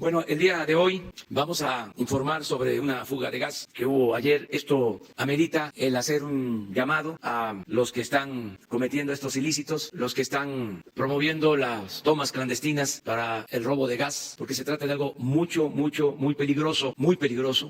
Bueno, el día de hoy vamos a informar sobre una fuga de gas que hubo ayer. Esto amerita el hacer un llamado a los que están cometiendo estos ilícitos, los que están promoviendo las tomas clandestinas para el robo de gas, porque se trata de algo muy peligroso,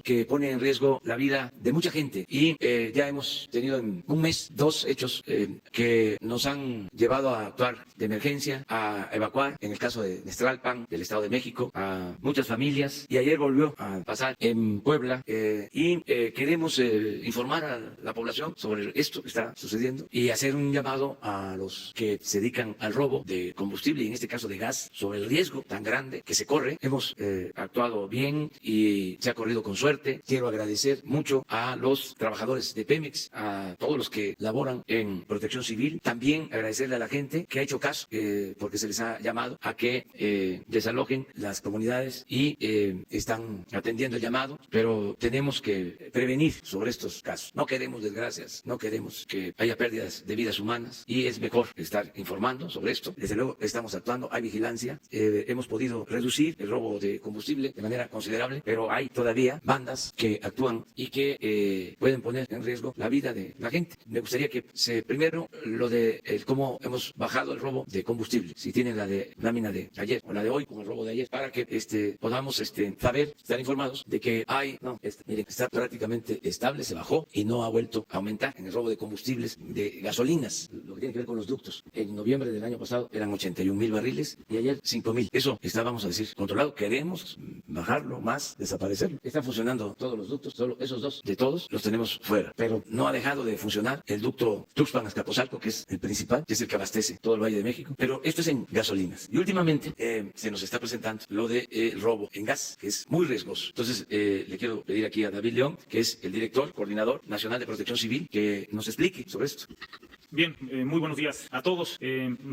que pone en riesgo la vida de mucha gente. Y ya hemos tenido en un mes 2 hechos que nos han llevado a actuar de emergencia, a evacuar, en el caso de Nextralpan, del Estado de México, a muchas familias, y ayer volvió a pasar en Puebla y queremos informar a la población sobre esto que está sucediendo y hacer un llamado a los que se dedican al robo de combustible, y en este caso de gas, sobre el riesgo tan grande que se corre. Hemos actuado bien y se ha corrido con suerte. Quiero agradecer mucho a los trabajadores de Pemex, a todos los que laboran en Protección Civil. También agradecerle a la gente que ha hecho caso, porque se les ha llamado a que desalojen las comunidades y están atendiendo el llamado, pero tenemos que prevenir sobre estos casos. No queremos desgracias, no queremos que haya pérdidas de vidas humanas y es mejor estar informando sobre esto. Desde luego estamos actuando, hay vigilancia, hemos podido reducir el robo de combustible de manera considerable, pero hay todavía bandas que actúan y que pueden poner en riesgo la vida de la gente. Me gustaría que primero lo de cómo hemos bajado el robo de combustible, si tienen la de lámina de ayer o la de hoy con el robo de ayer, para que podamos saber, estar informados de que miren, está prácticamente estable, se bajó y no ha vuelto a aumentar en el robo de combustibles, de gasolinas, lo que tiene que ver con los ductos. En noviembre del año pasado eran 81,000 barriles y ayer 5,000. Eso está, vamos a decir, controlado. Queremos bajarlo más, desaparecerlo. Están funcionando todos los ductos, solo esos dos de todos los tenemos fuera, pero no ha dejado de funcionar el ducto Tuxpan-Azcapotzalco, que es el principal, que es el que abastece todo el Valle de México, pero esto es en gasolinas. Y últimamente se nos está presentando lo de robo en gas, que es muy riesgoso. Entonces, le quiero pedir aquí a David León, que es el director, coordinador nacional de Protección Civil, que nos explique sobre esto. Bien, muy buenos días a todos.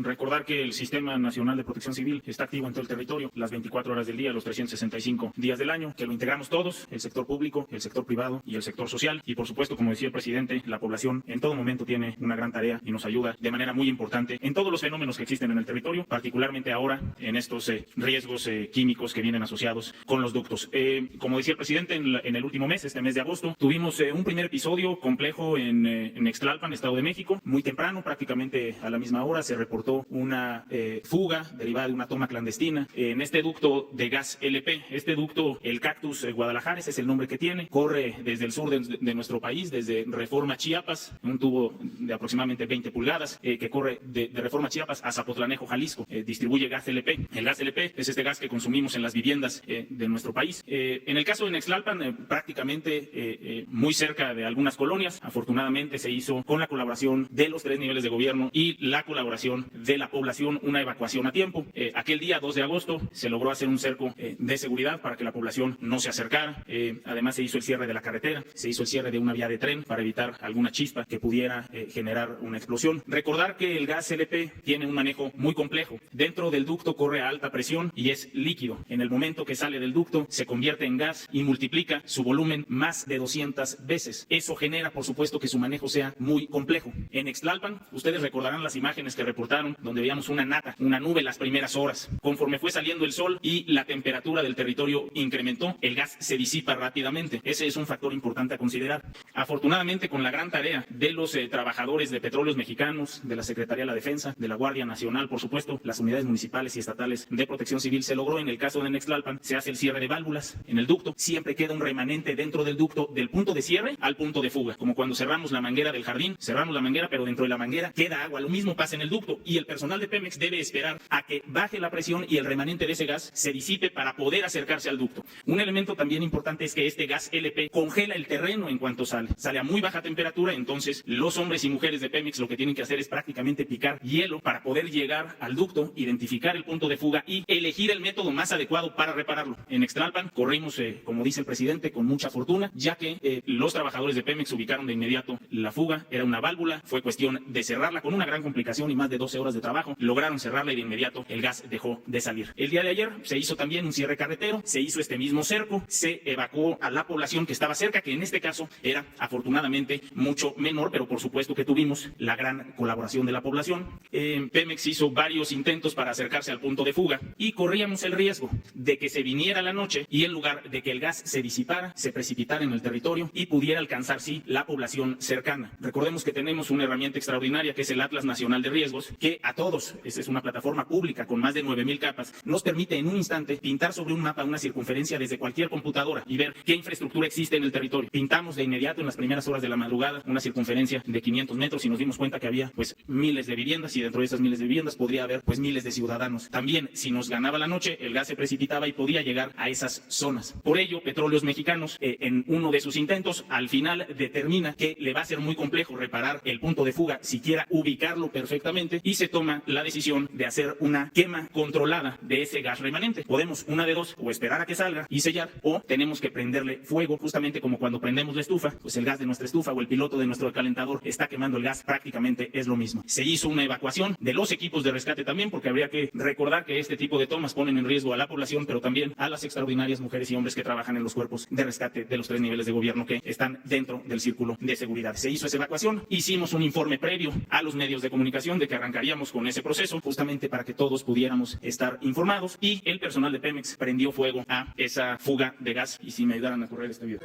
Recordar que el Sistema Nacional de Protección Civil está activo en todo el territorio, las 24 horas del día, los 365 días del año, que lo integramos todos, el sector público, el sector privado y el sector social. Y por supuesto, como decía el presidente, la población en todo momento tiene una gran tarea y nos ayuda de manera muy importante en todos los fenómenos que existen en el territorio, particularmente ahora en estos riesgos químicos que vienen asociados con los ductos. Como decía el presidente, en el último mes, este mes de agosto, tuvimos un primer episodio complejo en Nextralpan, Estado de México. Muy temprano, prácticamente a la misma hora, se reportó una fuga derivada de una toma clandestina en este ducto de gas LP. Este ducto, el Cactus Guadalajara, ese es el nombre que tiene, corre desde el sur de nuestro país, desde Reforma Chiapas, un tubo de aproximadamente 20 pulgadas que corre de Reforma Chiapas a Zapotlanejo, Jalisco. Distribuye gas LP. El gas LP es este gas que consumimos en las viviendas de nuestro país. En el caso de Nextralpan, prácticamente muy cerca de algunas colonias, afortunadamente se hizo con la colaboración de los 3 niveles de gobierno y la colaboración de la población una evacuación a tiempo. Aquel día 2 de agosto se logró hacer un cerco de seguridad para que la población no se acercara. Además se hizo el cierre de la carretera, se hizo el cierre de una vía de tren para evitar alguna chispa que pudiera generar una explosión. Recordar que el gas LP tiene un manejo muy complejo. Dentro del ducto corre a alta presión y es líquido. En el momento que sale del ducto se convierte en gas y multiplica su volumen más de 200 veces. Eso genera, por supuesto, que su manejo sea muy complejo. En Nextralpan, ustedes recordarán las imágenes que reportaron donde veíamos una nata, una nube las primeras horas. Conforme fue saliendo el sol y la temperatura del territorio incrementó, el gas se disipa rápidamente. Ese es un factor importante a considerar. Afortunadamente, con la gran tarea de los trabajadores de Petróleos Mexicanos, de la Secretaría de la Defensa, de la Guardia Nacional, por supuesto, las unidades municipales y estatales de Protección Civil, se logró. En el caso de Nextralpan, se hace el cierre de válvulas en el ducto. Siempre queda un remanente dentro del ducto, del punto de cierre al punto de fuga. Como cuando cerramos la manguera del jardín, cerramos la manguera, pero dentro de la manguera queda agua. Lo mismo pasa en el ducto y el personal de Pemex debe esperar a que baje la presión y el remanente de ese gas se disipe para poder acercarse al ducto. Un elemento también importante es que este gas LP congela el terreno en cuanto sale. Sale a muy baja temperatura, entonces los hombres y mujeres de Pemex lo que tienen que hacer es prácticamente picar hielo para poder llegar al ducto, identificar el punto de fuga y elegir el método más adecuado para repararlo. En Nextralpan corrimos, como dice el presidente, con mucha fortuna, ya que los trabajadores de Pemex ubicaron de inmediato la fuga. Era una válvula, fue cuestión de cerrarla con una gran complicación y más de 12 horas de trabajo. Lograron cerrarla y de inmediato el gas dejó de salir. El día de ayer se hizo también un cierre carretero, se hizo este mismo cerco, se evacuó a la población que estaba cerca, que en este caso era afortunadamente mucho menor, pero por supuesto que tuvimos la gran colaboración de la población. Pemex hizo varios intentos para acercarse al punto de fuga y corríamos el riesgo de que se viniera la noche y en lugar de que el gas se disipara, se precipitara en el territorio y pudiera alcanzar, sí, la población cercana. Recordemos que tenemos una herramienta extraordinaria que es el Atlas Nacional de Riesgos, que a todos, esa es una plataforma pública con más de 9,000 capas, nos permite en un instante pintar sobre un mapa una circunferencia desde cualquier computadora y ver qué infraestructura existe en el territorio. Pintamos de inmediato en las primeras horas de la madrugada una circunferencia de 500 metros y nos dimos cuenta que había pues miles de viviendas y dentro de esas miles de viviendas podría haber pues miles de ciudadanos. También si nos ganaba la noche el gas se precipitaba y podía llegar a esas zonas. Por ello Petróleos Mexicanos en uno de sus intentos al final determina que le va a ser muy complejo reparar el punto de fuga, siquiera ubicarlo perfectamente y se toma la decisión de hacer una quema controlada de ese gas remanente. Podemos una de dos, o esperar a que salga y sellar, o tenemos que prenderle fuego, justamente como cuando prendemos la estufa, pues el gas de nuestra estufa o el piloto de nuestro calentador está quemando el gas, prácticamente es lo mismo. Se hizo una evacuación de los equipos de rescate también, porque habría que recordar que este tipo de tomas ponen en riesgo a la población, pero también a las extraordinarias mujeres y hombres que trabajan en los cuerpos de rescate de los 3 niveles de gobierno que están dentro del círculo de seguridad. Se hizo esa evacuación, hicimos un informe previo a los medios de comunicación de que arrancaríamos con ese proceso, justamente para que todos pudiéramos estar informados, y el personal de Pemex prendió fuego a esa fuga de gas. Y si me ayudaran a correr este video.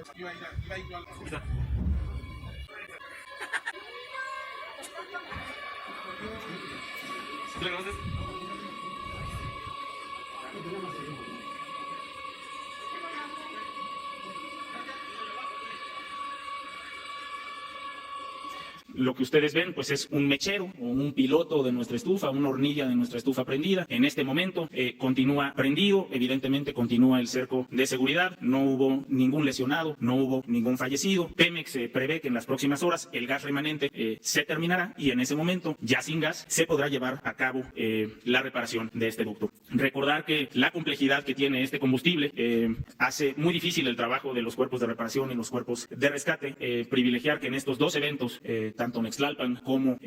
Lo que ustedes ven pues es un mechero o un piloto de nuestra estufa, una hornilla de nuestra estufa prendida. En este momento continúa prendido, evidentemente continúa el cerco de seguridad, no hubo ningún lesionado, no hubo ningún fallecido. Pemex prevé que en las próximas horas el gas remanente se terminará y en ese momento, ya sin gas, se podrá llevar a cabo la reparación de este ducto. Recordar que la complejidad que tiene este combustible hace muy difícil el trabajo de los cuerpos de reparación y los cuerpos de rescate. Privilegiar que en estos dos eventos, tanto Nextlalpan como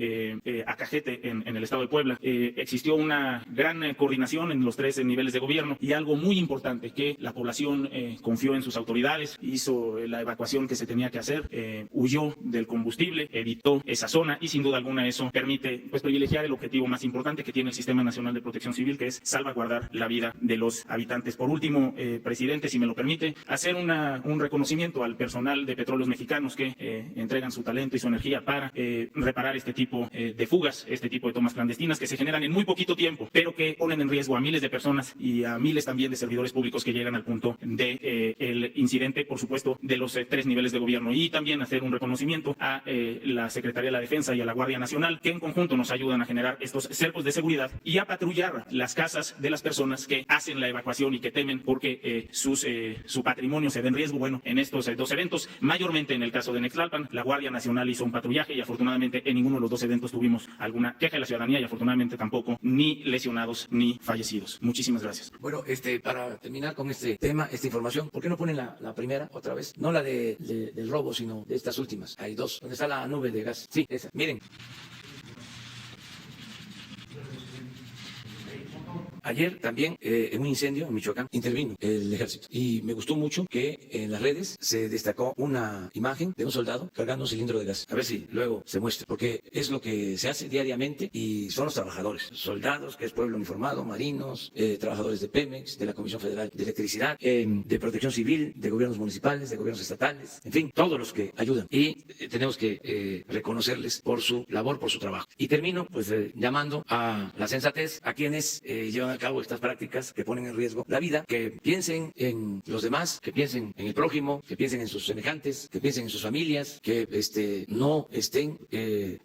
Acajete en el estado de Puebla, existió una gran coordinación en los 3 niveles de gobierno y algo muy importante, que la población confió en sus autoridades, hizo la evacuación que se tenía que hacer, huyó del combustible, evitó esa zona y sin duda alguna eso permite pues privilegiar el objetivo más importante que tiene el Sistema Nacional de Protección Civil, que es salvaguardar la vida de los habitantes. Por último, presidente, si me lo permite, hacer un reconocimiento al personal de Petróleos Mexicanos que entregan su talento y su energía para reparar este tipo de fugas, este tipo de tomas clandestinas que se generan en muy poquito tiempo, pero que ponen en riesgo a miles de personas y a miles también de servidores públicos que llegan al punto de el incidente, por supuesto, de los 3 niveles de gobierno. Y también hacer un reconocimiento a la Secretaría de la Defensa y a la Guardia Nacional, que en conjunto nos ayudan a generar estos cercos de seguridad y a patrullar las casas de las personas que hacen la evacuación y que temen porque su patrimonio se ve en riesgo. Bueno, en estos 2 eventos, mayormente en el caso de Nextlalpan, la Guardia Nacional hizo un patrullaje y afortunadamente en ninguno de los 2 eventos tuvimos alguna queja de la ciudadanía y afortunadamente tampoco ni lesionados ni fallecidos. Muchísimas gracias. Bueno, para terminar con este tema, esta información, ¿por qué no ponen la primera otra vez? No la del robo, sino de estas últimas. Hay 2, donde está la nube de gas. Sí, esa. Miren. Ayer también en un incendio en Michoacán intervino el ejército y me gustó mucho que en las redes se destacó una imagen de un soldado cargando un cilindro de gas. A ver si luego se muestra, porque es lo que se hace diariamente y son los trabajadores, soldados, que es pueblo uniformado, marinos, trabajadores de Pemex, de la Comisión Federal de Electricidad, de Protección Civil, de gobiernos municipales, de gobiernos estatales, en fin, todos los que ayudan y tenemos que reconocerles por su labor, por su trabajo. Y termino pues llamando a la sensatez, a quienes llevan a cabo estas prácticas que ponen en riesgo la vida, que piensen en los demás, que piensen en el prójimo, que piensen en sus semejantes, que piensen en sus familias, que no estén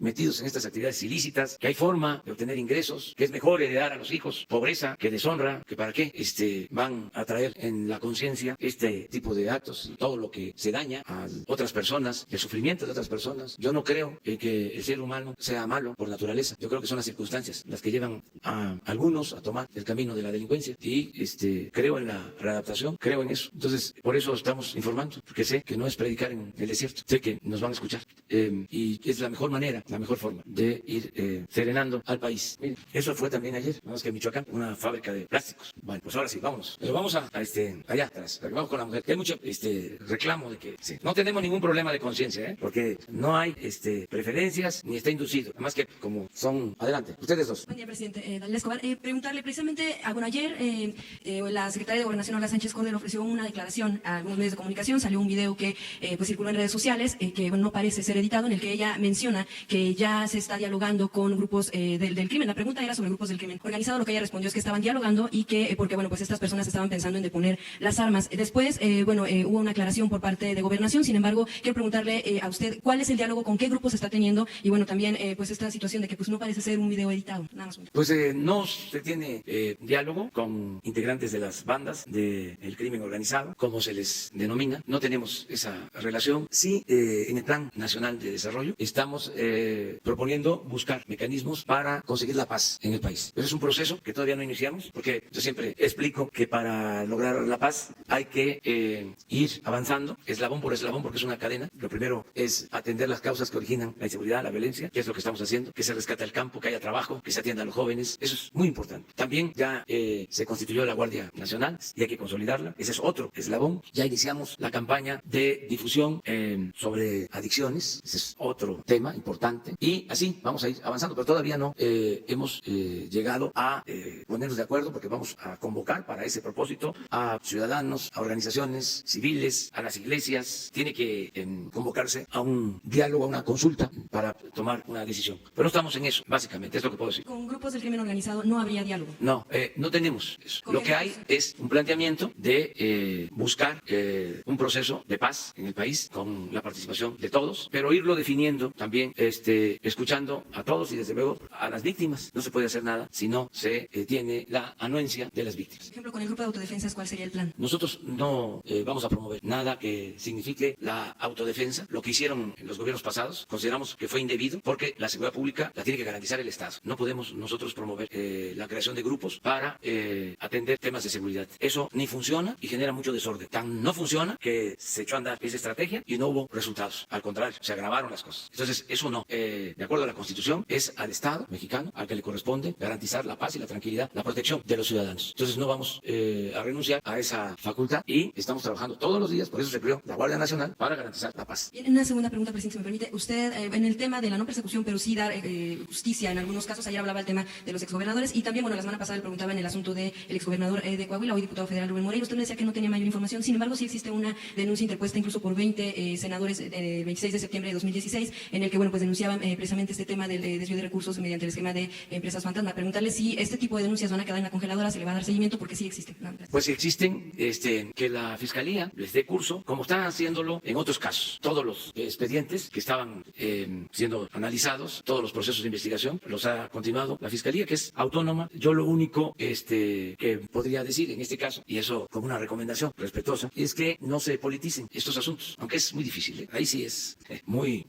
metidos en estas actividades ilícitas, que hay forma de obtener ingresos, que es mejor heredar a los hijos pobreza que deshonra, que para qué van a traer en la conciencia este tipo de actos y todo lo que se daña a otras personas, el sufrimiento de otras personas. Yo no creo que el ser humano sea malo por naturaleza. Yo creo que son las circunstancias las que llevan a algunos a tomar el el camino de la delincuencia y creo en la readaptación, creo en eso. Entonces, por eso estamos informando, porque sé que no es predicar en el desierto, sé que nos van a escuchar y es la mejor manera, la mejor forma de ir serenando al país. Miren, eso fue también ayer, vamos que en Michoacán, una fábrica de plásticos. Bueno, pues ahora sí, vámonos. Pero vamos allá atrás, vamos con la mujer. Hay mucho reclamo de que sí, no tenemos ningún problema de conciencia, porque no hay preferencias ni está inducido. Además que como son, adelante, ustedes dos. Buen día, presidente. Daniel Escobar, preguntarle precisamente, bueno, ayer la secretaria de Gobernación, Olga Sánchez Cordero, ofreció una declaración a algunos medios de comunicación, salió un video que pues circuló en redes sociales, que bueno, no parece ser editado, en el que ella menciona que ya se está dialogando con grupos del crimen. La pregunta era sobre grupos del crimen organizado, lo que ella respondió es que estaban dialogando y que, porque bueno, pues estas personas estaban pensando en deponer las armas. Después, hubo una aclaración por parte de Gobernación, sin embargo, quiero preguntarle a usted cuál es el diálogo, con qué grupos se está teniendo y bueno, también pues esta situación de que pues no parece ser un video editado. Nada más. Pues no se tiene diálogo con integrantes de las bandas del crimen organizado, como se les denomina. No tenemos esa relación. Sí, en el Plan Nacional de Desarrollo estamos proponiendo buscar mecanismos para conseguir la paz en el país. Pero es un proceso que todavía no iniciamos, porque yo siempre explico que para lograr la paz hay que ir avanzando eslabón por eslabón, porque es una cadena. Lo primero es atender las causas que originan la inseguridad, la violencia, que es lo que estamos haciendo, que se rescate el campo, que haya trabajo, que se atienda a los jóvenes. Eso es muy importante. También ya se constituyó la Guardia Nacional y hay que consolidarla. Ese es otro eslabón. Ya iniciamos la campaña de difusión sobre adicciones. Ese es otro tema importante. Y así vamos a ir avanzando, pero todavía no hemos llegado a ponernos de acuerdo, porque vamos a convocar para ese propósito a ciudadanos, a organizaciones civiles, a las iglesias. Tiene que convocarse a un diálogo, a una consulta para tomar una decisión. Pero no estamos en eso, básicamente, es lo que puedo decir. ¿Con grupos del crimen organizado no habría diálogo? No, no tenemos eso. Lo que hay es un planteamiento de buscar un proceso de paz en el país con la participación de todos, pero irlo definiendo también, escuchando a todos y desde luego a las víctimas. No se puede hacer nada si no se tiene la anuencia de las víctimas. Por ejemplo, con el grupo de autodefensas, ¿cuál sería el plan? Nosotros no vamos a promover nada que signifique la autodefensa. Lo que hicieron en los gobiernos pasados consideramos que fue indebido, porque la seguridad pública la tiene que garantizar el Estado. No podemos nosotros promover la creación de grupos para atender temas de seguridad. Eso ni funciona y genera mucho desorden. Tan no funciona que se echó a andar esa estrategia y no hubo resultados. Al contrario, se agravaron las cosas. Entonces, eso no. De acuerdo a la Constitución, es al Estado mexicano al que le corresponde garantizar la paz y la tranquilidad, la protección de los ciudadanos. Entonces, no vamos a renunciar a esa facultad y estamos trabajando todos los días. Por eso se creó la Guardia Nacional, para garantizar la paz. Bien, una segunda pregunta, presidente, si me permite. Usted, en el tema de la no persecución, pero sí dar justicia en algunos casos, ayer hablaba el tema de los exgobernadores y también, bueno, la semana pasada le preguntaba en el asunto del exgobernador de Coahuila, hoy diputado federal Rubén Moreira. Usted me decía que no tenía mayor información, sin embargo, sí existe una denuncia interpuesta incluso por 20 senadores del 26 de septiembre de 2016, en el que, bueno, pues denunciaban precisamente este tema del desvío de recursos mediante el esquema de empresas fantasma. Preguntarle si este tipo de denuncias van a quedar en la congeladora, se le va a dar seguimiento, porque sí existen. No, pues existen, que la Fiscalía les dé curso, como están haciéndolo en otros casos. Todos los expedientes que estaban siendo analizados, todos los procesos de investigación, los ha continuado la Fiscalía, que es autónoma. Yo lo único que podría decir en este caso, y eso como una recomendación respetuosa, es que no se politicen estos asuntos, aunque es muy difícil, ahí sí es muy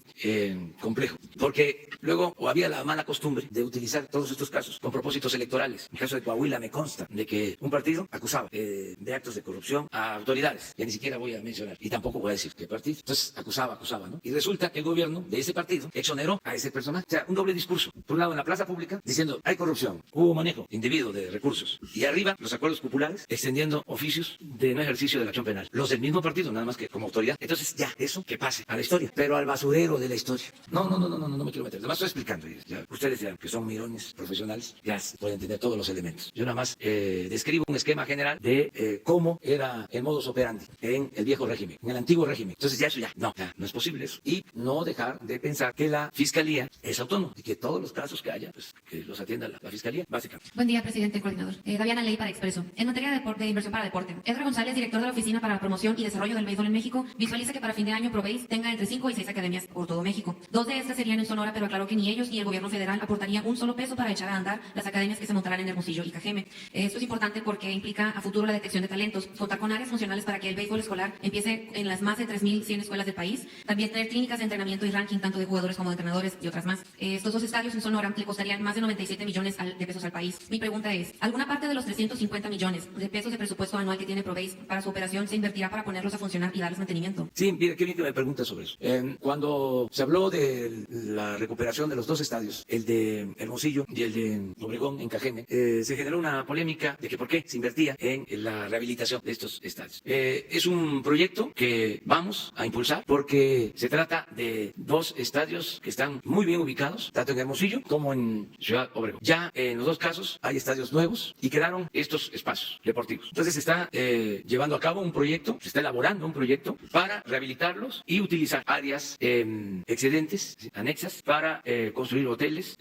complejo, porque luego había la mala costumbre de utilizar todos estos casos con propósitos electorales. En el caso de Coahuila me consta de que un partido acusaba de actos de corrupción a autoridades, ya ni siquiera voy a mencionar, y tampoco voy a decir qué partido. Entonces acusaba, ¿no? Y resulta que el gobierno de ese partido exoneró a ese personaje. O sea, un doble discurso. Por un lado, en la plaza pública, diciendo, hay corrupción, hubo manejo indebido de recursos. Y arriba, los acuerdos populares, extendiendo oficios de no ejercicio de la acción penal. Los del mismo partido, nada más que como autoridad. Entonces, ya, eso que pase a la historia, pero al basurero de la historia. No me quiero meter. Además, estoy explicando. Ya, ustedes ya, que son mirones profesionales, ya pueden tener todos los elementos. Yo nada más describo un esquema general de cómo era el modus operandi en el viejo régimen, en el antiguo régimen. Entonces, ya eso no es posible eso. Y no dejar de pensar que la Fiscalía es autónoma y que todos los casos que haya, pues que los atienda la Fiscalía, básicamente. Buen día, presidente, coordinador. Daviana Ley para Expreso. En materia de inversión para deporte, Edgar González, director de la Oficina para la Promoción y Desarrollo del Béisbol en México, visualiza que para fin de año ProBéis tenga entre 5 y 6 academias por todo México. 2 de estas serían en Sonora, pero aclaró que ni ellos ni el gobierno federal aportarían un solo peso para echar a andar las academias que se montarán en Hermosillo y Cajeme. Esto es importante porque implica a futuro la detección de talentos, contar con áreas funcionales para que el béisbol escolar empiece en las más de 3.100 escuelas del país, también tener clínicas de entrenamiento y ranking tanto de jugadores como de entrenadores y otras más. Estos 2 estadios en Sonora le costarían más de 97 millones de pesos al país. Mi pregunta pregunta es, ¿alguna parte de los 350 millones de pesos de presupuesto anual que tiene Proveis para su operación se invertirá para ponerlos a funcionar y darles mantenimiento? Sí, mira, qué bien que me preguntas sobre eso. Cuando se habló de la recuperación de los dos estadios, el de Hermosillo y el de Obregón en Cajeme, se generó una polémica de que por qué se invertía en la rehabilitación de estos estadios. Es un proyecto que vamos a impulsar porque se trata de dos estadios que están muy bien ubicados, tanto en Hermosillo como en Ciudad Obregón. Ya en los dos casos hay estadios nuevos y quedaron estos espacios deportivos. Entonces se está llevando a cabo un proyecto, se está elaborando un proyecto para rehabilitarlos y utilizar áreas excedentes, anexas, para construir hoteles,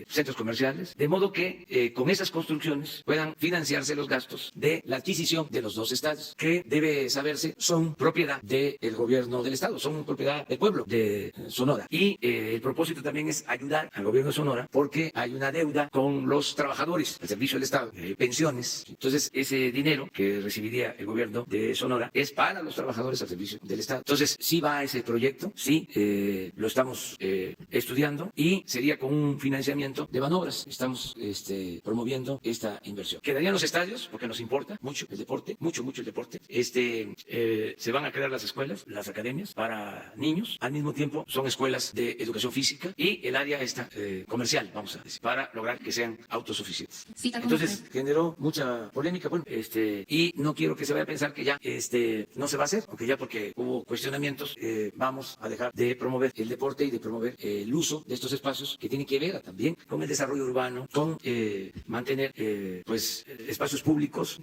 centros comerciales, de modo que con esas construcciones puedan financiarse los gastos de la adquisición de los dos estadios, que debe saberse son propiedad del gobierno del estado, son propiedad del pueblo de Sonora. Y el propósito también es ayudar al gobierno de Sonora porque hay una deuda con los trabajadores del servicio del estado, pensiones. Entonces ese dinero que recibiría el gobierno de Sonora es para los trabajadores al servicio del estado. Entonces sí va a ese proyecto, sí lo estamos estudiando y sería con un financiamiento de Banobras. Estamos promoviendo esta inversión. Quedarían los estadios porque nos importa mucho el deporte, mucho el deporte. Se van a crear las escuelas, las academias para niños. Al mismo tiempo son escuelas de educación física y el área esta comercial, vamos a decir, para lograr que sean autosuficientes. Sí, entonces generó mucha polémica, bueno, y no quiero que se vaya a pensar que ya no se va a hacer, aunque ya porque hubo cuestionamientos, vamos a dejar de promover el deporte y de promover el uso de estos espacios que tienen que ver también con el desarrollo urbano, con mantener pues espacios públicos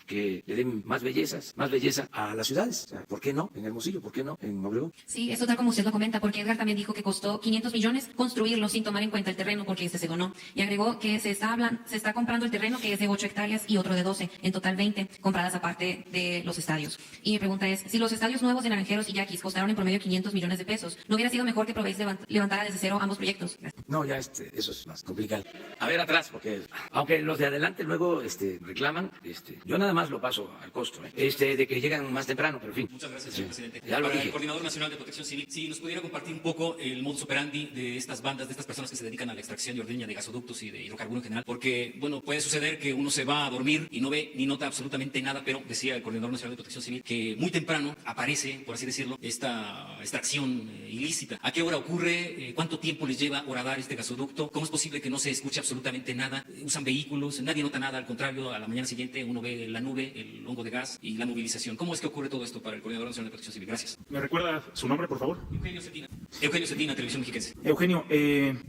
que le den más belleza a las ciudades. O sea, ¿por qué no en Hermosillo? ¿Por qué no en Obregón? Sí, eso tal como usted lo comenta, porque Edgar también dijo que costó 500 millones construirlo sin tomar en cuenta el terreno porque se donó. Y agregó que se está comprando el terreno que es de 8 hectáreas y otro de 12, en total 20, compradas aparte de los estadios. Y mi pregunta es, si los estadios nuevos de Naranjeros y Yaquis costaron en promedio 500 millones de pesos, ¿no hubiera sido mejor que Proveis levantara desde cero ambos proyectos? No, ya eso es más complicado. A ver atrás, porque aunque los de adelante luego reclaman, yo nada más lo paso al costo, de que llegan más temprano, pero en fin. Muchas gracias, señor presidente. Ya lo Para dije. el Coordinador Nacional de Protección Civil, si nos pudiera compartir un poco el modus operandi de estas bandas, de estas personas que se dedican a la extracción y ordeña de gasoductos y de hidrocarburo en general, porque, bueno, puede suceder que uno se va a dormir y no ve ni nota absolutamente nada, pero decía el Coordinador Nacional de Protección Civil que muy temprano aparece, por así decirlo, esta extracción ilícita. ¿A qué hora ocurre? ¿Cuánto tiempo les lleva horadar este gasoducto? ¿Cómo es posible que no se escuche absolutamente nada? ¿Usan vehículos? Nadie nota nada, al contrario, a la mañana siguiente uno ve la nube, el hongo de gas y la movilización. ¿Cómo es que ocurre todo esto para el Coordinador Nacional de Protección Civil? Gracias. ¿Me recuerda su nombre, por favor? Eugenio Cetina, Televisión Mexiquense. Eugenio,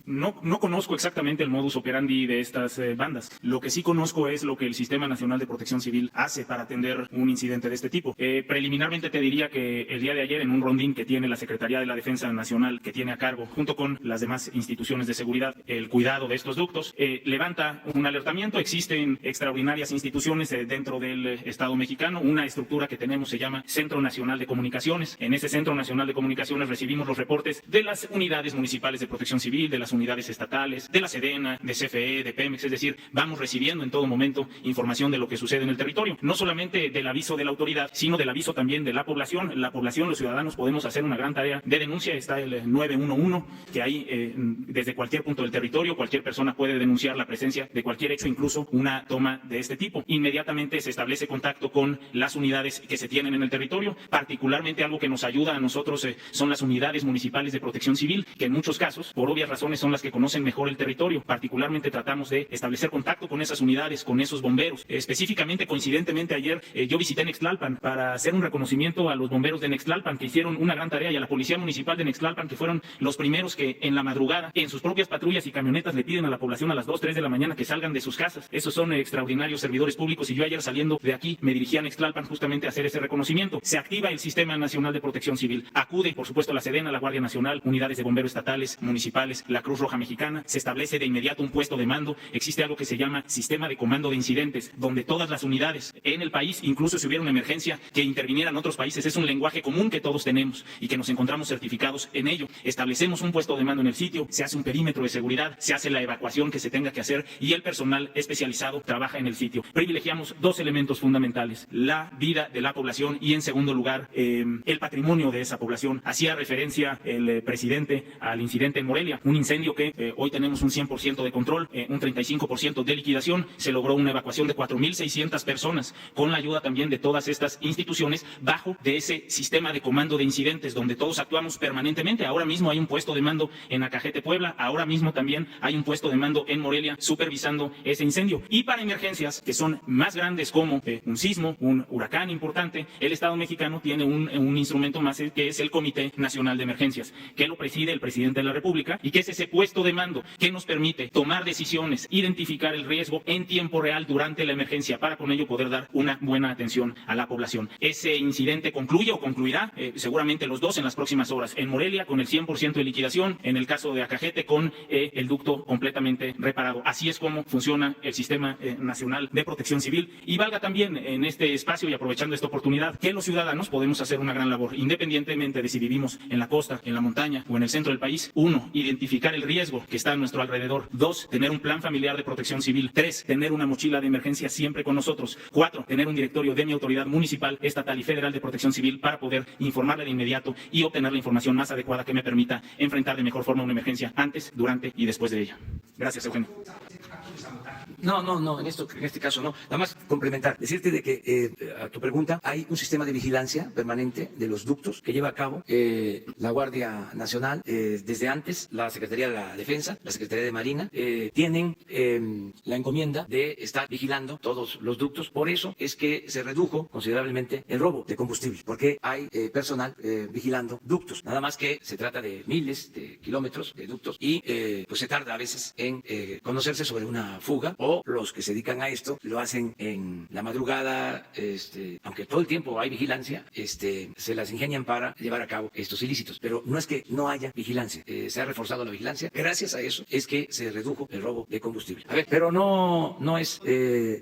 no conozco exactamente el modus operandi de estas bandas. Lo que sí conozco es lo que el Sistema Nacional de Protección Civil hace para atender un incidente de este tipo. Preliminarmente te diría que el día de ayer, en un rondín que tiene la Secretaría de la Defensa Nacional, que tiene a cargo, junto con las demás instituciones de seguridad, el cuidado de estos ductos, levanta un alertamiento. Existen extraordinarias instituciones dentro del Estado mexicano. Una estructura que tenemos se llama Centro Nacional de Comunicaciones. En ese Centro Nacional de Comunicaciones recibimos los reportes de las unidades municipales de protección civil, de las unidades estatales, de la Sedena, de CFE, de Pemex, es decir, vamos recibiendo en todo momento información de lo que sucede en el territorio, no solamente del aviso de la autoridad, sino del aviso también de la población. La población, los ciudadanos, podemos hacer una gran tarea de denuncia. Está el 911, que ahí desde cualquier punto del territorio, cualquier persona puede denunciar la presencia de cualquier hecho, incluso una toma de este tipo. Inmediatamente se establece contacto con las unidades que se tienen en el territorio. Particularmente algo que nos ayuda a nosotros son las unidades municipales de protección civil, que en muchos casos, por obvias razones, son las que conocen mejor el territorio. Particularmente tratamos de establecer contacto con esas unidades, con esos bomberos. Específicamente, coincidentemente, ayer yo visité Nextlalpan para hacer un reconocimiento a los bomberos de Nextlalpan, que hicieron una gran tarea, y a la Policía Municipal de Nextlalpan, que fueron los primeros que en la madrugada, en sus propias patrullas y camionetas, le piden a la población a las 2, 3 de la mañana que salgan de sus casas. Esos son extraordinarios servidores públicos, y yo ayer, saliendo de aquí, me dirigí a Nextlalpan justamente a hacer ese reconocimiento. Se activa el Sistema Nacional de Protección Civil. Acude, por supuesto, la Sedena, la Guardia Nacional, unidades de bomberos estatales, municipales, la Cruz Roja Mexicana. Se establece de inmediato un puesto de mando. Existe algo que se llama Sistema de Comando de Incidentes, donde todas las unidades en el país, incluso si hubiera una emergencia que intervinieran otros países, es un lenguaje común que todos tenemos y que nos encontramos certificados en ello. Establecemos un puesto de mando en el sitio, se hace un perímetro de seguridad, se hace la evacuación que se tenga que hacer y el personal especializado trabaja en el sitio. Privilegiamos dos elementos fundamentales: la vida de la población y, en segundo lugar, el patrimonio de esa población. Hacía referencia el el presidente al incidente en Morelia, un incendio que hoy tenemos un 100% de control, un 35% de liquidación, se logró una evacuación de 4.600 personas con la ayuda también de todas estas instituciones bajo de ese sistema de comando de incidentes donde todos actuamos permanentemente. Ahora mismo hay un puesto de mando en Acajete, Puebla, ahora mismo también hay un puesto de mando en Morelia supervisando ese incendio. Y para emergencias que son más grandes como un sismo, un huracán importante, el Estado mexicano tiene un instrumento más que es el Comité Nacional de Emergencias, que lo preside el presidente de la República y que es ese puesto de mando que nos permite tomar decisiones, identificar el riesgo en tiempo real durante la emergencia para con ello poder dar una buena atención a la población. Ese incidente concluye o concluirá seguramente los dos en las próximas horas. En Morelia con el 100% de liquidación, en el caso de Acajete con el ducto completamente reparado. Así es como funciona el Sistema Nacional de Protección Civil. Y valga también en este espacio y aprovechando esta oportunidad que los ciudadanos podemos hacer una gran labor, independientemente de si vivimos en la costa, en la montaña o en el centro del país. 1, identificar el riesgo que está a nuestro alrededor. 2, tener un plan familiar de protección civil. 3, tener una mochila de emergencia siempre con nosotros. 4, tener un directorio de mi autoridad municipal, estatal y federal de protección civil para poder informarle de inmediato y obtener la información más adecuada que me permita enfrentar de mejor forma una emergencia antes, durante y después de ella. Gracias, Eugenio. No, en este caso no. Nada más complementar, decirte de que a tu pregunta hay un sistema de vigilancia permanente de los ductos que lleva a cabo la Guardia Nacional desde antes, la Secretaría de la Defensa, la Secretaría de Marina, tienen la encomienda de estar vigilando todos los ductos. Por eso es que se redujo considerablemente el robo de combustible, porque hay personal vigilando ductos. Nada más que se trata de miles de kilómetros de ductos y pues se tarda a veces en conocerse sobre una fuga, o los que se dedican a esto lo hacen en la madrugada, aunque todo el tiempo hay vigilancia, se las ingenian para llevar a cabo estos ilícitos. Pero no es que no haya vigilancia, se ha reforzado la vigilancia. Gracias a eso es que se redujo el robo de combustible. A ver, pero no es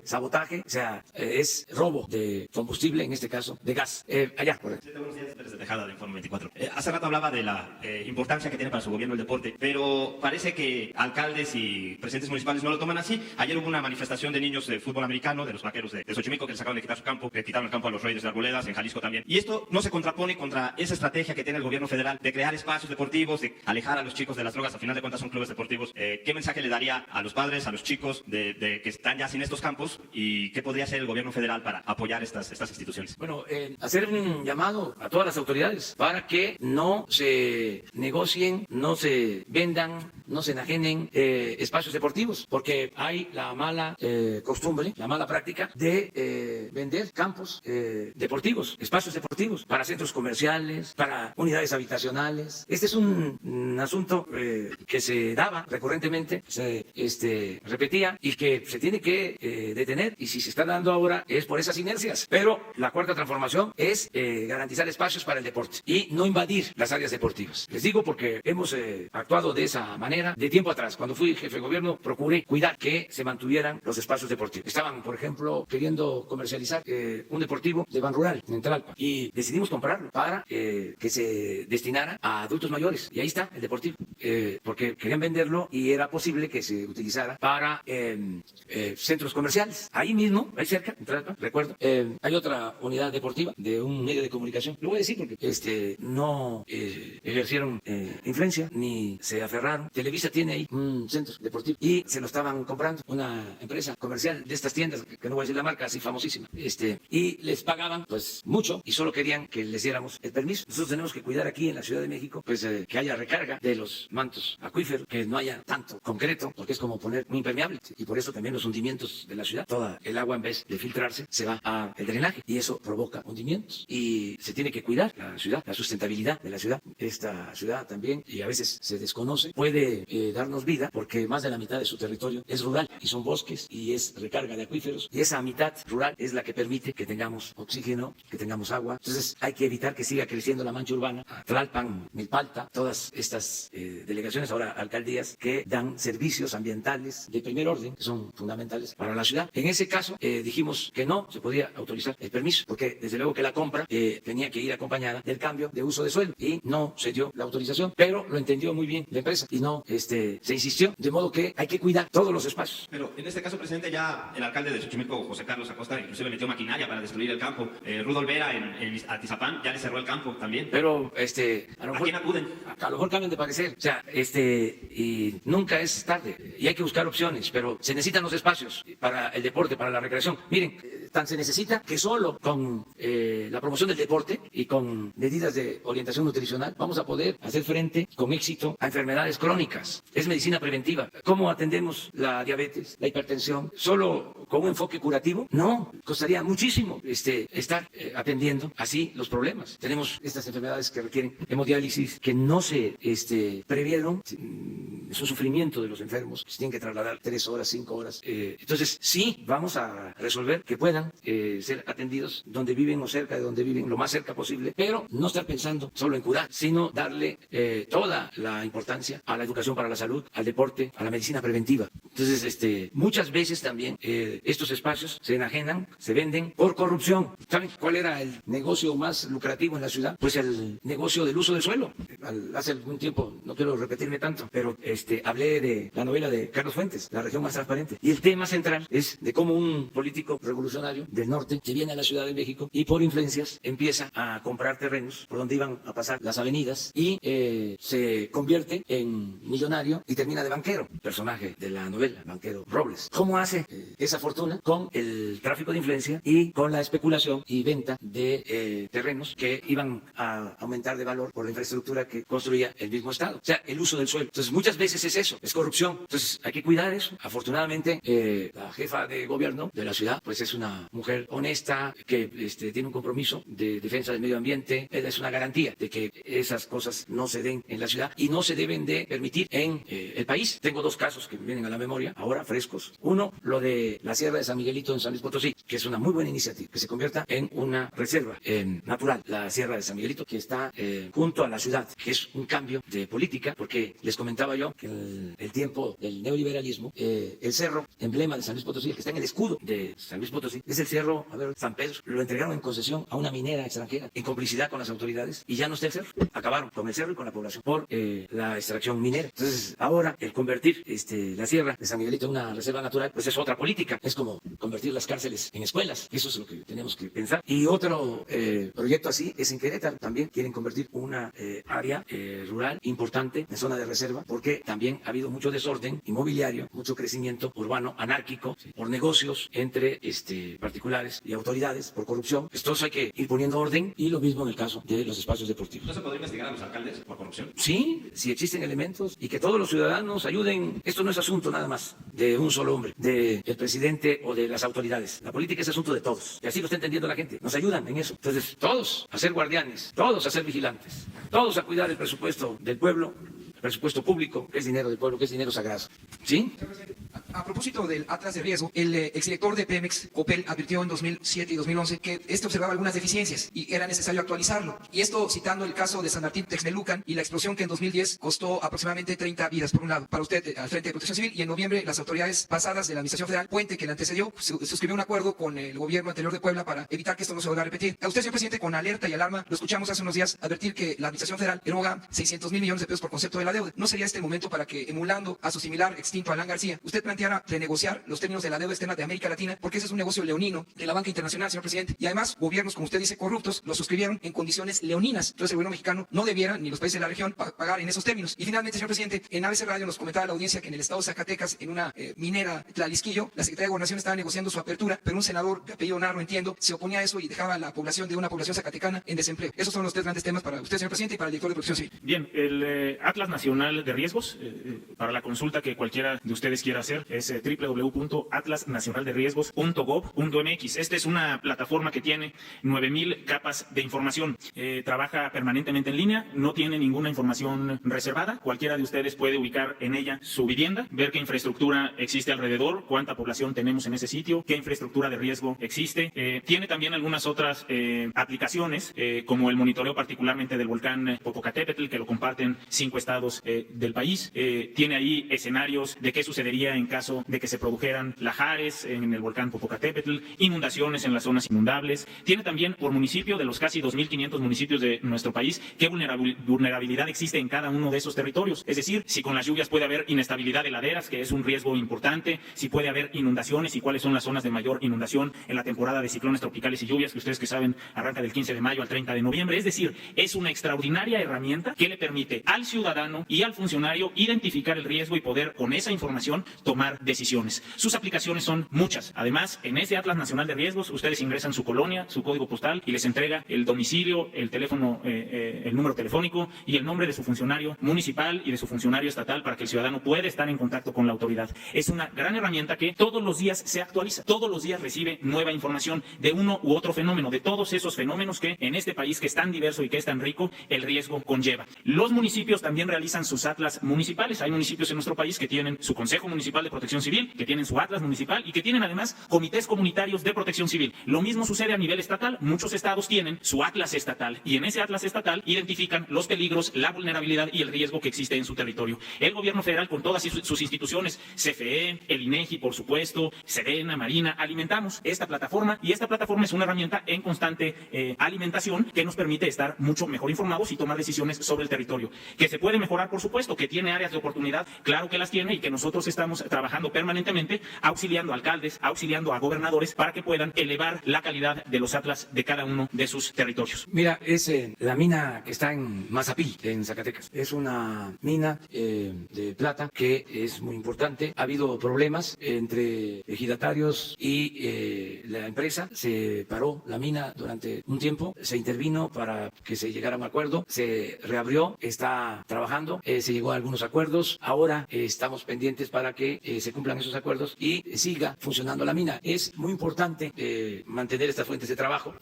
sabotaje, o sea, es robo de combustible, en este caso de gas. Allá, por ahí. Buenos días, Pérez de Tejada, de Informe 24. Hace rato hablaba de la importancia que tiene para su gobierno el deporte, pero parece que alcaldes y presidentes municipales no lo toman así. Ayer hubo una manifestación de niños de fútbol americano, de los vaqueros de Xochimilco, que les acaban de quitar su campo, le quitaron el campo a los Reyes de Arboledas, en Jalisco también. Y esto no se contrapone contra esa estrategia que tiene el gobierno federal de crear espacios deportivos, de alejar a los chicos de las drogas. A final de cuentas son clubes deportivos. ¿Qué mensaje le daría a los padres, a los chicos de que están ya sin estos campos, y qué podría hacer el gobierno federal para apoyar estas instituciones? Bueno, hacer un llamado a todas las autoridades para que no se negocien, no se vendan, no se enajenen espacios deportivos, porque hay la mala costumbre, la mala práctica de vender campos deportivos, espacios deportivos para centros comerciales, para unidades habitacionales. Este es un asunto que se daba recurrentemente, se repetía y que se tiene que detener, y si se está dando ahora es por esas inercias. Pero la cuarta transformación es garantizar espacios para el deporte y no invadir las áreas deportivas. Les digo porque hemos actuado de esa manera de tiempo atrás. Cuando fui jefe de gobierno procuré cuidar que se mantuvieran los espacios deportivos. Estaban, por ejemplo, queriendo comercializar un deportivo de Banrural en Tlalpan y decidimos comprarlo para que se destinara a adultos mayores, y ahí está el deportivo, porque querían venderlo y era posible que se utilizara para centros comerciales. Ahí mismo, ahí cerca, en Tlalpan, recuerdo, hay otra unidad deportiva de un medio de comunicación. Lo voy a decir porque no ejercieron influencia ni se aferraron. Televisa tiene ahí un centro deportivo y se lo estaban comprando una empresa comercial de estas tiendas, que no voy a decir la marca, así famosísima, y les pagaban pues mucho y solo querían que les diéramos el permiso. Nosotros tenemos que cuidar aquí en la Ciudad de México pues que haya recarga de los mantos acuíferos, que no haya tanto concreto, porque es como poner un impermeable, y por eso también los hundimientos de la ciudad, toda el agua en vez de filtrarse se va al drenaje y eso provoca hundimientos, y se tiene que cuidar la ciudad, la sustentabilidad de la ciudad. Esta ciudad también, y a veces se desconoce, puede darnos vida porque más de la mitad de su territorio es rural y son bosques y es recarga de acuíferos, y esa mitad rural es la que permite que tengamos oxígeno, que tengamos agua. Entonces hay que evitar que siga creciendo la mancha urbana. Tlalpan, Milpalta, todas estas delegaciones, ahora alcaldías, que dan servicios ambientales de primer orden, que son fundamentales para la ciudad. En ese caso dijimos que no se podía autorizar el permiso, porque desde luego que la compra tenía que ir acompañada del cambio de uso de suelo, y no se dio la autorización, pero lo entendió muy bien la empresa y no se insistió, de modo que hay que cuidar todos los espacios. Pero en este caso, presidente, ya el alcalde de Xochimilco, José Carlos Acosta, inclusive metió maquinaria para destruir el campo. Rudolf Vera en Atizapán ya le cerró el campo también. Pero a lo ¿A mejor, quién acuden? a lo mejor cambian de parecer. O sea, y nunca es tarde y hay que buscar opciones, pero se necesitan los espacios para el deporte, para la recreación. Miren, tan se necesita que solo con la promoción del deporte y con medidas de orientación nutricional vamos a poder hacer frente con éxito a enfermedades crónicas. Es medicina preventiva. ¿Cómo atendemos la diabetes, la hipertensión? ¿Solo con un enfoque curativo? No, costaría muchísimo estar atendiendo así los problemas. Tenemos estas enfermedades que requieren hemodiálisis, que no se previeron. Es un sufrimiento de los enfermos, que se tienen que trasladar 3 horas, 5 horas. Entonces, sí, vamos a resolver que puedan ser atendidos donde viven o cerca de donde viven, lo más cerca posible, pero no estar pensando solo en curar, sino darle toda la importancia a la educación para la salud, al deporte, a la medicina preventiva. Entonces, muchas veces también estos espacios se enajenan, se venden por corrupción. ¿Saben cuál era el negocio más lucrativo en la ciudad? Pues el negocio del uso del suelo. Hace algún tiempo, no quiero repetirme tanto, pero hablé de la novela de Carlos Fuentes, La región más transparente. Y el tema central es de cómo un político revolucionario del norte se viene a la Ciudad de México y por influencias empieza a comprar terrenos por donde iban a pasar las avenidas y se convierte en millonario y termina de banquero. Personaje de la novela, banquero Robles. ¿Cómo hace esa fortuna? Con el tráfico de influencia y con la especulación y venta de terrenos que iban a aumentar de valor por la infraestructura que construía el mismo Estado. O sea, el uso del suelo. Entonces, muchas veces es eso, es corrupción. Entonces, hay que cuidar eso. Afortunadamente, la jefa de gobierno de la ciudad, pues es una mujer honesta que tiene un compromiso de defensa del medio ambiente. Es una garantía de que esas cosas no se den en la ciudad y no se deben de permitir en el país. Tengo 2 casos que me vienen a la memoria, ahora frescos. Uno, lo de la Sierra de San Miguelito en San Luis Potosí, que es una muy buena iniciativa, que se convierta en una reserva natural, la Sierra de San Miguelito, que está junto a la ciudad, que es un cambio de política, porque les comentaba yo que en el tiempo del neoliberalismo, el cerro, emblema de San Luis Potosí, el que está en el escudo de San Luis Potosí, es el cerro, San Pedro, lo entregaron en concesión a una minera extranjera, en complicidad con las autoridades, y ya no está el cerro. Acabaron con el cerro y con la población por la extracción minera. Entonces, ahora, el convertir la Sierra de San Miguelito en una reserva natural, pues es otra política. Es como convertir las cárceles en escuelas. Eso es lo que tenemos que pensar. Y otro proyecto así es en Querétaro. También quieren convertir una área rural importante en zona de reserva, porque también ha habido mucho desorden inmobiliario, mucho crecimiento urbano anárquico, por negocios entre particulares y autoridades, por corrupción. Entonces hay que ir poniendo orden, y lo mismo en el caso de los espacios deportivos. ¿No se podría investigar a los alcaldes por corrupción? Sí, si existen elementos, y que todos los ciudadanos ayuden. Esto no es asunto nada más de un solo hombre, del presidente o de las autoridades. La política es asunto de todos, y así lo está entendiendo la gente. Nos ayudan en eso. Entonces, todos a ser guardianes, todos a ser vigilantes, todos a cuidar el presupuesto del pueblo, el presupuesto público, que es dinero del pueblo, que es dinero sagrado. ¿Sí? A propósito del Atlas de riesgo, el exdirector de Pemex, Copel, advirtió en 2007 y 2011 que observaba algunas deficiencias y era necesario actualizarlo. Y esto citando el caso de San Martín Texmelucan y la explosión que en 2010 costó aproximadamente 30 vidas, por un lado, para usted al frente de Protección Civil. Y en noviembre, las autoridades pasadas de la Administración Federal, Puente, que le antecedió, suscribió un acuerdo con el gobierno anterior de Puebla para evitar que esto no se vuelva a repetir. A usted, señor presidente, con alerta y alarma, lo escuchamos hace unos días advertir que la Administración Federal eroga 600,000 millones de pesos por concepto de la deuda. ¿No sería este el momento para que, emulando a su similar extinto Alan García, usted planteara renegociar los términos de la deuda externa de América Latina? Porque ese es un negocio leonino de la banca internacional, señor presidente. Y además, gobiernos, como usted dice, corruptos, lo suscribieron en condiciones leoninas. Entonces, el gobierno mexicano no debiera, ni los países de la región, pagar en esos términos. Y finalmente, señor presidente, en ABC Radio nos comentaba la audiencia que en el estado de Zacatecas, en una minera Tlalisquillo, la Secretaría de Gobernación estaba negociando su apertura, pero un senador de apellido Narro, entiendo, se oponía a eso y dejaba a la población de una población zacatecana en desempleo. Esos son los 3 grandes temas para usted, señor presidente, y para el director de Protección Civil. Bien, el Atlas Nacional de Riesgos, para la consulta que cualquiera de ustedes quiera hacer, es www.atlasnacionalderriesgos.gov.mx. Esta es una plataforma que tiene 9,000 capas de información. Trabaja permanentemente en línea, no tiene ninguna información reservada. Cualquiera de ustedes puede ubicar en ella su vivienda, ver qué infraestructura existe alrededor, cuánta población tenemos en ese sitio, qué infraestructura de riesgo existe. Tiene también algunas otras aplicaciones, como el monitoreo particularmente del volcán Popocatépetl, que lo comparten 5 estados del país. Tiene ahí escenarios de qué sucedería en caso caso de que se produjeran lajares en el volcán Popocatépetl, inundaciones en las zonas inundables. Tiene también por municipio, de los casi 2.500 municipios de nuestro país, qué vulnerabilidad existe en cada uno de esos territorios. Es decir, si con las lluvias puede haber inestabilidad de laderas, que es un riesgo importante, si puede haber inundaciones y cuáles son las zonas de mayor inundación en la temporada de ciclones tropicales y lluvias, que ustedes que saben arranca del 15 de mayo al 30 de noviembre. Es decir, es una extraordinaria herramienta que le permite al ciudadano y al funcionario identificar el riesgo y poder con esa información tomar decisiones. Sus aplicaciones son muchas. Además, en ese Atlas Nacional de Riesgos, ustedes ingresan su colonia, su código postal y les entrega el domicilio, el teléfono, el número telefónico y el nombre de su funcionario municipal y de su funcionario estatal para que el ciudadano pueda estar en contacto con la autoridad. Es una gran herramienta que todos los días se actualiza, todos los días recibe nueva información de uno u otro fenómeno, de todos esos fenómenos que en este país que es tan diverso y que es tan rico, el riesgo conlleva. Los municipios también realizan sus atlas municipales. Hay municipios en nuestro país que tienen su Consejo Municipal de Protección Civil, que tienen su atlas municipal y que tienen además comités comunitarios de protección civil. Lo mismo sucede a nivel estatal. Muchos estados tienen su atlas estatal y en ese atlas estatal identifican los peligros, la vulnerabilidad y el riesgo que existe en su territorio. El gobierno federal con todas sus instituciones, CFE, el INEGI, por supuesto, Sedena, Marina, alimentamos esta plataforma y esta plataforma es una herramienta en constante alimentación que nos permite estar mucho mejor informados y tomar decisiones sobre el territorio. Que se puede mejorar, por supuesto, que tiene áreas de oportunidad, claro que las tiene y que nosotros estamos trabajando permanentemente auxiliando a alcaldes, auxiliando a gobernadores para que puedan elevar la calidad de los atlas de cada uno de sus territorios. Mira, es la mina que está en Mazapil, en Zacatecas. Es una mina de plata que es muy importante. Ha habido problemas entre ejidatarios y la empresa. Se paró la mina durante un tiempo, se intervino para que se llegara a un acuerdo, se reabrió, está trabajando, se llegó a algunos acuerdos. Ahora estamos pendientes para que se cumplan esos acuerdos y siga funcionando la mina. Es muy importante mantener estas fuentes de trabajo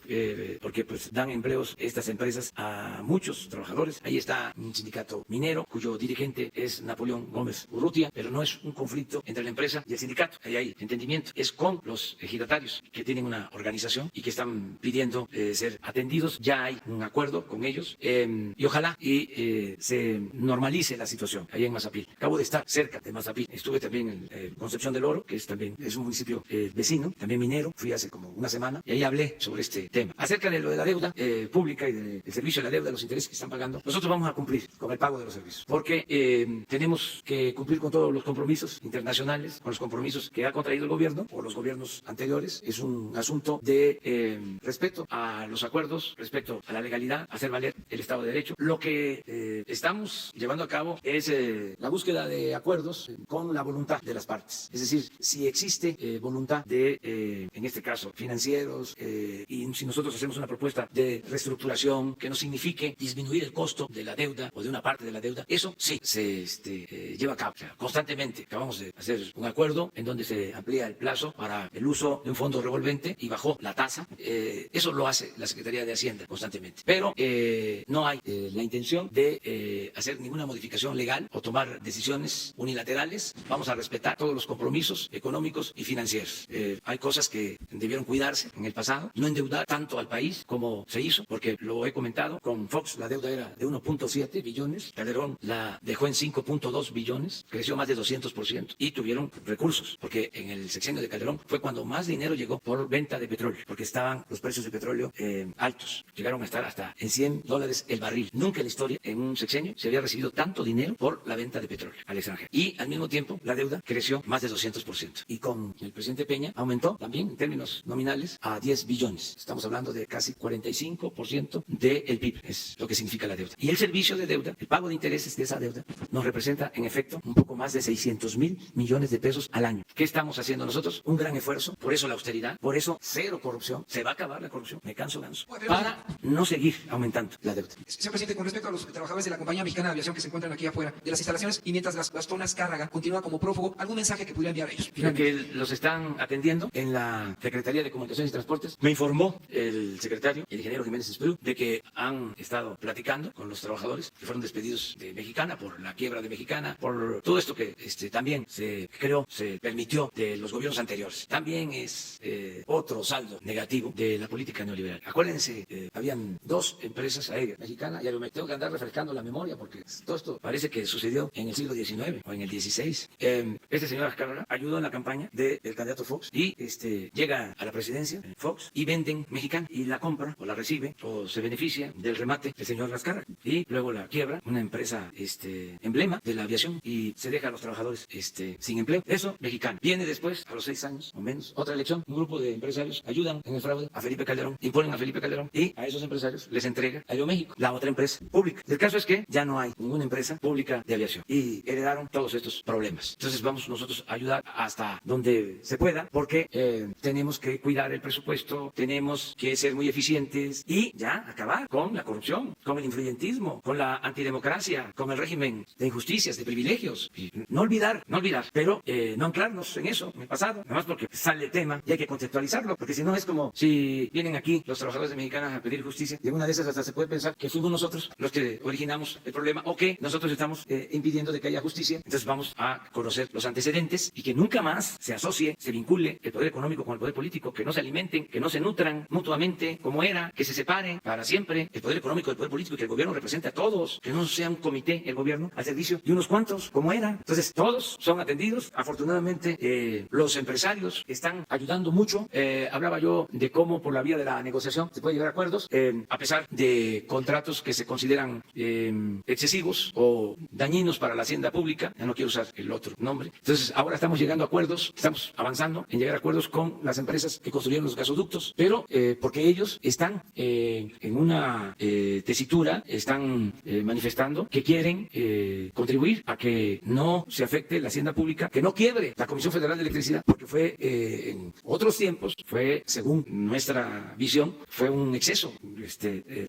porque pues dan empleos estas empresas a muchos trabajadores. Ahí está un sindicato minero cuyo dirigente es Napoleón Gómez Urrutia, pero no es un conflicto entre la empresa y el sindicato. Ahí hay entendimiento. Es con los ejidatarios que tienen una organización y que están pidiendo ser atendidos. Ya hay un acuerdo con ellos y ojalá se normalice la situación ahí en Mazapil. Acabo de estar cerca de Mazapil. Estuve también en Concepción del Oro, que es un municipio vecino, también minero. Fui hace como una semana y ahí hablé sobre este tema. Acerca de lo de la deuda pública y del servicio de la deuda, los intereses que están pagando, nosotros vamos a cumplir con el pago de los servicios porque tenemos que cumplir con todos los compromisos internacionales, con los compromisos que ha contraído el gobierno o los gobiernos anteriores. Es un asunto de respeto a los acuerdos, respeto a la legalidad, hacer valer el Estado de Derecho. Lo que estamos llevando a cabo es la búsqueda de acuerdos con la voluntad de las partes. Es decir, si existe voluntad de, en este caso, financieros, y si nosotros hacemos una propuesta de reestructuración que no signifique disminuir el costo de la deuda o de una parte de la deuda, eso sí se lleva a cabo. O sea, constantemente acabamos de hacer un acuerdo en donde se amplía el plazo para el uso de un fondo revolvente y bajó la tasa. Eso lo hace la Secretaría de Hacienda constantemente. Pero no hay la intención de hacer ninguna modificación legal o tomar decisiones unilaterales. Vamos a respetar todos los compromisos económicos y financieros. Hay cosas que debieron cuidarse en el pasado, no endeudar tanto al país como se hizo, porque lo he comentado, con Fox la deuda era de 1.7 billones, Calderón la dejó en 5.2 billones, creció más de 200% y tuvieron recursos, porque en el sexenio de Calderón fue cuando más dinero llegó por venta de petróleo, porque estaban los precios de petróleo altos, llegaron a estar hasta en $100 el barril. Nunca en la historia, en un sexenio, se había recibido tanto dinero por la venta de petróleo al extranjero. Y al mismo tiempo, la deuda creció más de 200%. Y con el presidente Peña aumentó también en términos nominales a 10 billones. Estamos hablando de casi 45% del PIB, es lo que significa la deuda. Y el servicio de deuda, el pago de intereses de esa deuda, nos representa en efecto un poco más de 600,000 millones de pesos al año. ¿Qué estamos haciendo nosotros? Un gran esfuerzo, por eso la austeridad, por eso cero corrupción. Se va a acabar la corrupción, me canso ganso, para no seguir aumentando la deuda. Señor presidente, con respecto a los trabajadores de la Compañía Mexicana de Aviación que se encuentran aquí afuera de las instalaciones y mientras las Tonas Cárraga continúa como prófugo, ¿algún mensaje que pudiera enviar a ellos? Que los están atendiendo en la Secretaría de Comunicaciones y Transportes. Me informó el secretario, el ingeniero Jiménez Espriu, de que han estado platicando con los trabajadores que fueron despedidos de Mexicana por la quiebra de Mexicana, por todo esto que también se creó, se permitió de los gobiernos anteriores. También es otro saldo negativo de la política neoliberal. Acuérdense, habían dos empresas aéreas mexicanas, y me tengo que andar refrescando la memoria porque todo esto parece que sucedió en el siglo XIX o en el XVI. Este señor Azcárraga ayudó en la campaña del candidato Fox y llega a la presidencia Fox y venden Mexicana y la compra o la recibe o se beneficia del remate del señor Azcárraga y luego la quiebra, una empresa emblema de la aviación, y se deja a los trabajadores sin empleo. Eso, Mexicana. Viene después, a los 6 años o menos, otra elección, un grupo de empresarios ayudan en el fraude a Felipe Calderón, imponen a Felipe Calderón y a esos empresarios les entrega Aeroméxico, la otra empresa pública. El caso es que ya no hay ninguna empresa pública de aviación y heredaron todos estos problemas. Entonces vamos nosotros a ayudar hasta donde se pueda porque tenemos que cuidar el presupuesto, tenemos que ser muy eficientes y ya acabar con la corrupción, con el influyentismo, con la antidemocracia, con el régimen de injusticias, de privilegios. Y no olvidar, pero no anclarnos en eso, en el pasado, nada más porque sale el tema y hay que contextualizarlo, porque si no es como si vienen aquí los trabajadores de Mexicana a pedir justicia y en una de esas hasta se puede pensar que fuimos nosotros los que originamos el problema o que nosotros estamos impidiendo de que haya justicia. Entonces vamos a conocer los antecedentes y que nunca más se asocie, se vincule el poder económico con el poder político, que no se alimenten, que no se nutran mutuamente como era, que se separe para siempre el poder económico del poder político y que el gobierno represente a todos, que no sea un comité el gobierno al servicio de unos cuantos como era. Entonces todos son atendidos. Afortunadamente los empresarios están ayudando mucho. Hablaba yo de cómo por la vía de la negociación se puede llegar a acuerdos a pesar de contratos que se consideran excesivos o dañinos para la hacienda pública. Ya no quiero usar el otro nombre. Entonces ahora estamos llegando a acuerdos, estamos avanzando en llegar a acuerdos con las empresas que construyeron los gasoductos, pero porque ellos están en una tesitura, están manifestando que quieren contribuir a que no se afecte la hacienda pública, que no quiebre la Comisión Federal de Electricidad, porque fue en otros tiempos, fue según nuestra visión, fue un exceso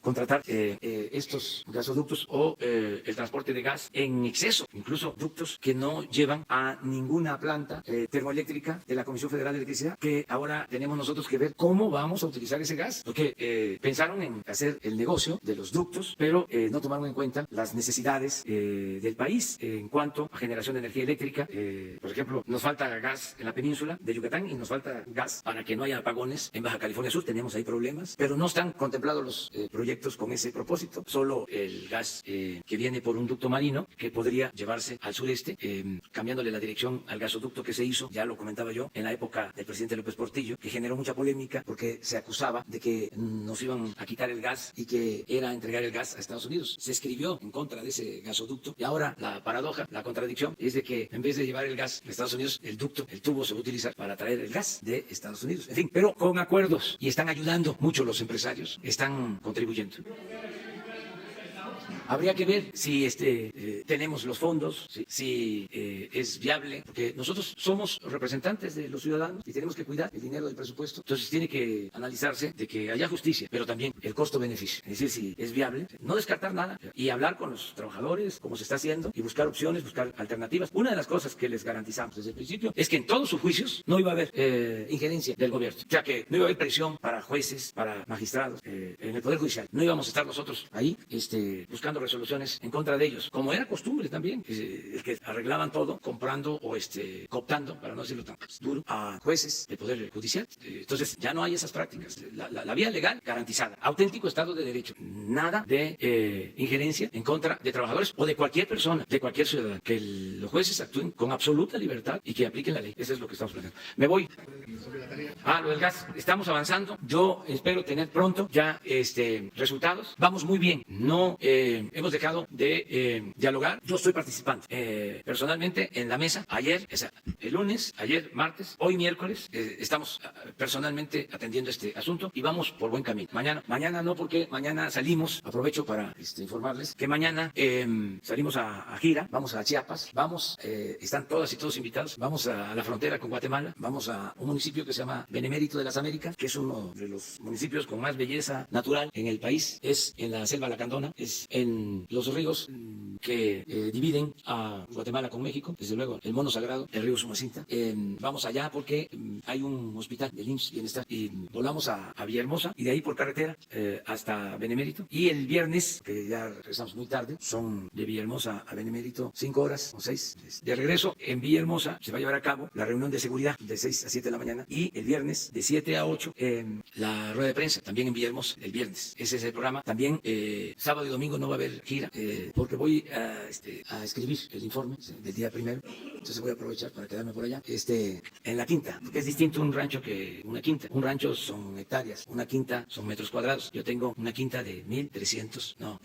contratar estos gasoductos o el transporte de gas en exceso, incluso ductos que no llevan a ninguna planta termoeléctrica de la Comisión Federal de Electricidad, que ahora tenemos nosotros que ver cómo vamos a utilizar ese gas, porque pensaron en hacer el negocio de los ductos, pero no tomaron en cuenta las necesidades del país en cuanto a generación de energía eléctrica. Por ejemplo, nos falta gas en la península de Yucatán y nos falta gas para que no haya apagones en Baja California Sur. Tenemos ahí problemas, pero no están contemplados los proyectos con ese propósito. Solo el gas que viene por un ducto marino que podría llevarse al sureste, cambiándole la dirección al gasoducto que se hizo, ya lo comentaba yo, en la época del presidente López Portillo, que generó mucha polémica porque se acusaba de que nos iban a quitar el gas y que era entregar el gas a Estados Unidos. Se escribió en contra de ese gasoducto y ahora la paradoja, la contradicción es de que en vez de llevar el gas a Estados Unidos, el tubo se va a utilizar para traer el gas de Estados Unidos. En fin, pero con acuerdos, y están ayudando mucho los empresarios, están contribuyendo. Habría que ver si tenemos los fondos, si es viable, porque nosotros somos representantes de los ciudadanos y tenemos que cuidar el dinero del presupuesto. Entonces tiene que analizarse de que haya justicia, pero también el costo-beneficio. Es decir, si es viable, no descartar nada y hablar con los trabajadores, como se está haciendo, y buscar opciones, buscar alternativas. Una de las cosas que les garantizamos desde el principio es que en todos sus juicios no iba a haber injerencia del gobierno, o sea que no iba a haber presión para jueces, para magistrados, en el Poder Judicial. No íbamos a estar nosotros ahí buscando resoluciones en contra de ellos, como era costumbre también, el que arreglaban todo comprando o cooptando, para no decirlo tan duro, a jueces del Poder Judicial. Entonces ya no hay esas prácticas. La vía legal garantizada, auténtico Estado de Derecho, nada de injerencia en contra de trabajadores o de cualquier persona, de cualquier ciudadano, que los jueces actúen con absoluta libertad y que apliquen la ley. Eso es lo que estamos planteando. Me voy. Lo del gas, estamos avanzando. Yo espero tener pronto ya resultados. Vamos muy bien. No hemos dejado de dialogar. Yo estoy participando personalmente en la mesa. Ayer, el lunes, ayer martes, hoy miércoles, estamos personalmente atendiendo este asunto y vamos por buen camino. Mañana no, porque mañana salimos, aprovecho para informarles que mañana salimos a gira, vamos a Chiapas, están todas y todos invitados, vamos a la frontera con Guatemala, vamos a un municipio que se llama Benemérito de las Américas, que es uno de los municipios con más belleza natural en el país, es en la selva lacandona, es en los ríos que dividen a Guatemala con México, desde luego el mono sagrado, el río Sumacinta. Vamos allá porque hay un hospital del IMSS Bienestar y volamos a Villahermosa y de ahí por carretera hasta Benemérito. Y el viernes, que ya regresamos muy tarde, son de Villahermosa a Benemérito 5 horas o 6. De regreso en Villahermosa se va a llevar a cabo la reunión de seguridad de 6 a 7 de la mañana y el viernes de 7 a 8 la rueda de prensa también en Villahermosa el viernes. Ese es el programa. También sábado y domingo no va a haber gira porque voy a escribir el informe del día primero. Entonces voy a aprovechar para quedarme por allá. En la quinta, porque es distinto un rancho que una quinta. Un rancho son hectáreas, una quinta son metros cuadrados. Yo tengo una quinta de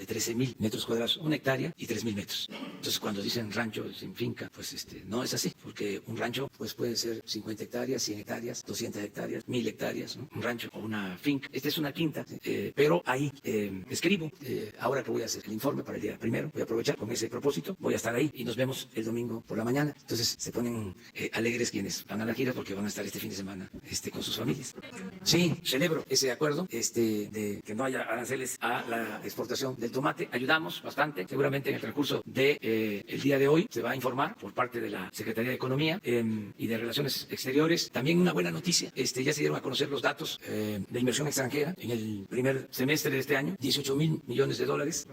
13,000 metros cuadrados, una hectárea y 3,000 metros. Entonces cuando dicen rancho sin finca, pues no es así, porque un rancho pues puede ser 50 hectáreas, 100 hectáreas, 200 hectáreas, 1,000 hectáreas, ¿no? Un rancho o una finca. Esta es una quinta, pero ahí escribo. Ahora que voy a hacer el informe para el día primero, voy a aprovechar con ese propósito, voy a estar ahí y nos vemos el domingo por la mañana. Entonces se ponen alegres quienes van a la gira porque van a estar este fin de semana con sus familias. Sí, celebro ese acuerdo de que no haya aranceles a la exportación del tomate. Ayudamos bastante. Seguramente en el transcurso de el día de hoy se va a informar por parte de la Secretaría de Economía y de Relaciones Exteriores. También una buena noticia. Ya se dieron a conocer los datos de inversión extranjera en el primer semestre de este año. 18,000 millones de dólares.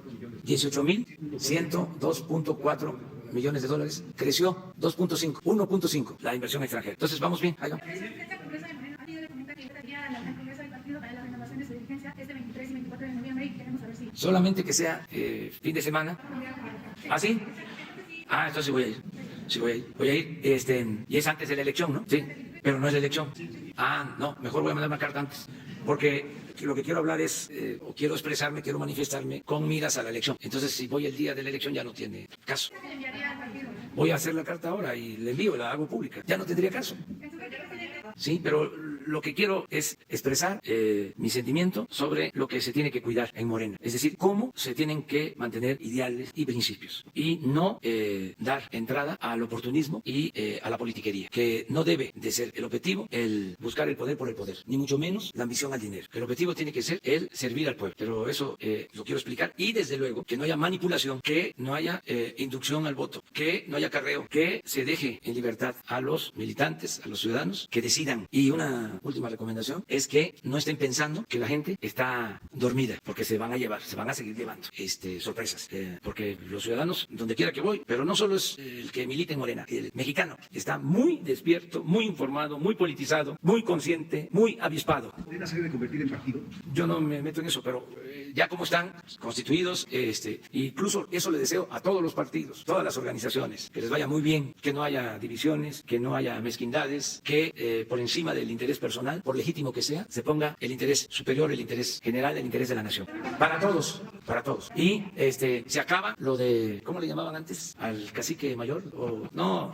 18,102.4 millones de dólares. Creció 1.5 la inversión extranjera. Entonces vamos bien. Ahí vamos. Solamente que sea fin de semana. ¿Ah, sí? Ah, entonces voy a ir. Sí, voy a ir. Y es antes de la elección, ¿no? Sí, pero no es la elección. Ah, no, mejor voy a mandar una carta antes. Porque lo que quiero hablar es, o quiero expresarme, quiero manifestarme con miras a la elección. Entonces, si voy el día de la elección ya no tiene caso. Voy a hacer la carta ahora y la envío, la hago pública. Ya no tendría caso. Sí, pero lo que quiero es expresar mi sentimiento sobre lo que se tiene que cuidar en Morena. Es decir, cómo se tienen que mantener ideales y principios y no dar entrada al oportunismo y a la politiquería, que no debe de ser el objetivo el buscar el poder por el poder, ni mucho menos la ambición al dinero. El objetivo tiene que ser el servir al pueblo. Pero eso lo quiero explicar y desde luego que no haya manipulación, que no haya inducción al voto, que no haya acarreo, que se deje en libertad a los militantes, a los ciudadanos que decidan. Y una última recomendación es que no estén pensando que la gente está dormida, porque se van a seguir llevando sorpresas, porque los ciudadanos, donde quiera que voy, pero no solo es el que milita en Morena, el mexicano está muy despierto, muy informado, muy politizado, muy consciente, muy avispado. ¿Morena se debe convertir en partido? Yo no me meto en eso, pero ya como están constituidos, incluso eso le deseo a todos los partidos, todas las organizaciones, que les vaya muy bien, que no haya divisiones, que no haya mezquindades, que por encima del interés personal, por legítimo que sea, se ponga el interés superior, el interés general, el interés de la nación. Para todos, para todos. Y se acaba lo de, ¿cómo le llamaban antes? Al cacique mayor, o no,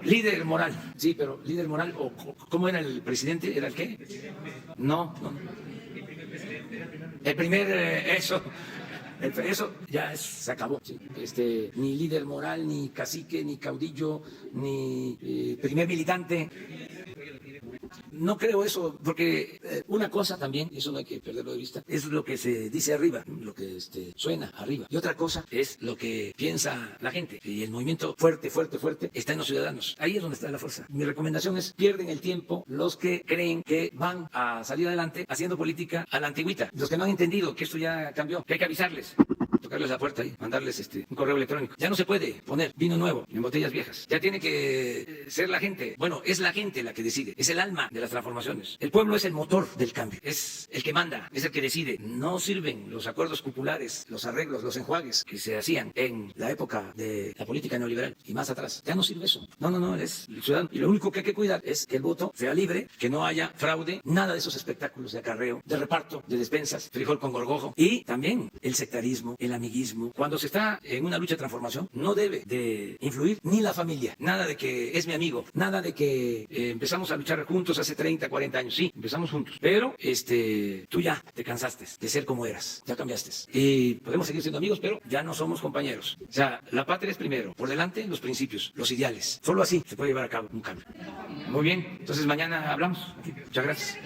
líder moral. Sí, pero líder moral, o ¿cómo era el presidente? ¿Era el qué? No. El primer, eso ya se acabó. Sí. Ni líder moral, ni cacique, ni caudillo, ni primer militante. No creo eso, porque una cosa también, eso no hay que perderlo de vista, es lo que se dice arriba, lo que suena arriba. Y otra cosa es lo que piensa la gente. Y el movimiento fuerte está en los ciudadanos. Ahí es donde está la fuerza. Mi recomendación es, pierden el tiempo los que creen que van a salir adelante haciendo política a la antigüita. Los que no han entendido que esto ya cambió, que hay que avisarles. Tocarles la puerta y mandarles un correo electrónico. Ya no se puede poner vino nuevo en botellas viejas. Ya tiene que ser la gente. Bueno, es la gente la que decide. Es el alma de las transformaciones. El pueblo es el motor del cambio. Es el que manda, es el que decide. No sirven los acuerdos populares, los arreglos, los enjuagues que se hacían en la época de la política neoliberal y más atrás. Ya no sirve eso. No, es el ciudadano. Y lo único que hay que cuidar es que el voto sea libre, que no haya fraude, nada de esos espectáculos de acarreo, de reparto, de despensas, frijol con gorgojo. Y también el sectarismo, el amiguismo. Cuando se está en una lucha de transformación, no debe de influir ni la familia. Nada de que es mi amigo, nada de que empezamos a luchar juntos hace 30, 40 años. Sí, empezamos juntos. Pero tú ya te cansaste de ser como eras. Ya cambiaste. Y podemos seguir siendo amigos, pero ya no somos compañeros. O sea, la patria es primero. Por delante, los principios, los ideales. Solo así se puede llevar a cabo un cambio. Muy bien. Entonces mañana hablamos. Muchas gracias.